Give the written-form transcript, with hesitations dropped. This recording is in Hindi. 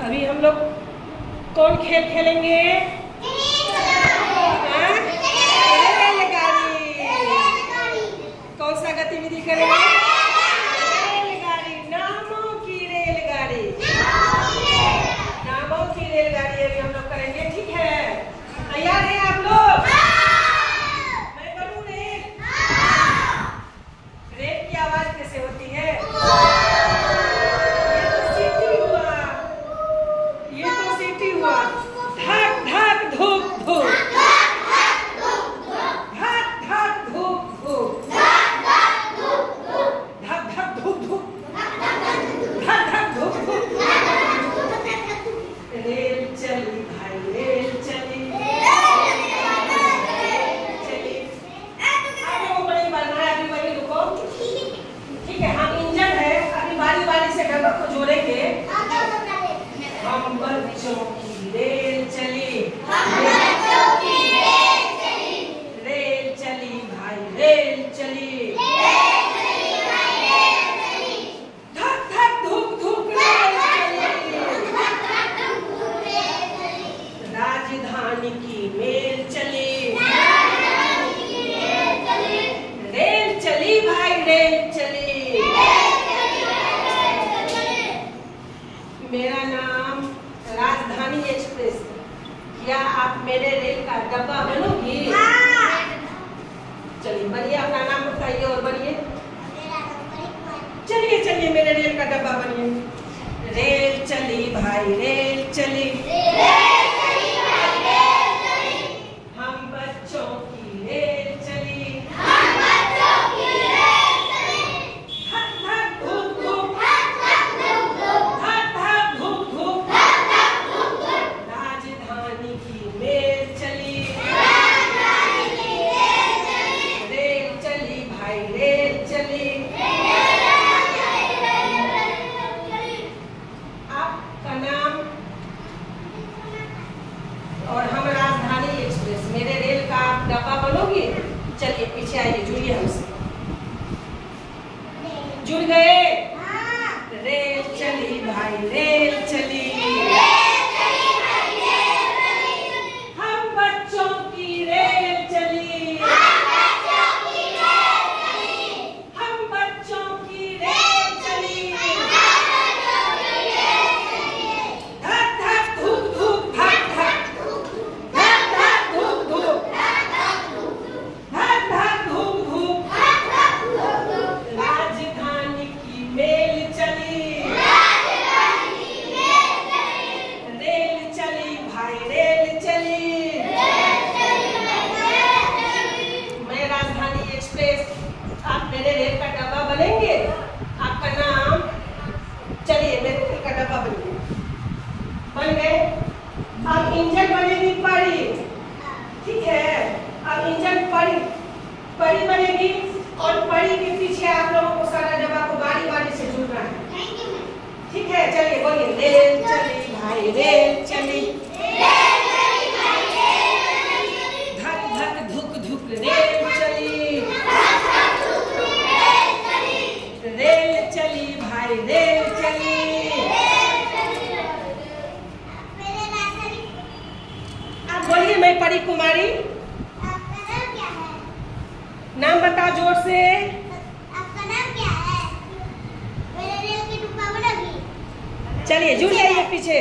अभी हम लोग कौन खेल खेलेंगे? रेलगाड़ी। कौन सा गतिविधि करेंगे? रेलगाड़ी, नामों की रेलगाड़ी। नामों की रेलगाड़ी अभी हम लोग करेंगे, ठीक है? तैयार हैं आप लोग? मैं करूँ रेल? रेल की आवाज कैसे होती है? हम बच्चों की रेल चली, रेल चली भाई रेल चली, धक धक धुक धुक रेल चली, राजधानी की मेल चली, रेल चली भाई रेल चली। मेरा नाम राजधानी एक्सप्रेस। क्या आप मेरे रेल का डब्बा बनोगी? चलिए बनिए, अपना नाम बताइए और बनिए। चलिए चलिए मेरे रेल का डब्बा बनिए। रेल चली भाई रेल चली, हम बच्चों की रेल चली, और हम राजधानी एक्सप्रेस। मेरे रेल का आप डब्बा बनोगे? चलिए पीछे आइए, जुड़िए हमसे। जुड़ गए? रेल चली भाई रेल चली, हम बच्चों की रेल चली, हम बच्चों की रेल चली, धक धक धुक धुक धक धक, धक धक धुक धुक, धक धक धुक धुक, राजधानी की मेल चली, रेल चली भाई रेल चली। मैं राजधानी एक्सप्रेस। आप मेरे रेल का डब्बा बनेंगे? आपका नाम? चलिए मेरे रेल का डब्बा बनिए। बन गए? अब इंजन बनेगी परी, ठीक है? अब इंजन परी बनेगी और परी के पीछे आप लोगों को सारा डब्बा को बारी बारी से जुड़ना है, ठीक है? चलिए बोलिए, रेल चली भाई रेल चली, धक धक धुक धुक रेल चली, रेल चली भाई रेल चली। आप बोलिए, मैं परी कुमारी। आपका नाम क्या है? नाम बताओ जोर से। आपका नाम क्या है? मेरे रेल की डिब्बा बनोगी? चलिए जुड़ जाइए पीछे।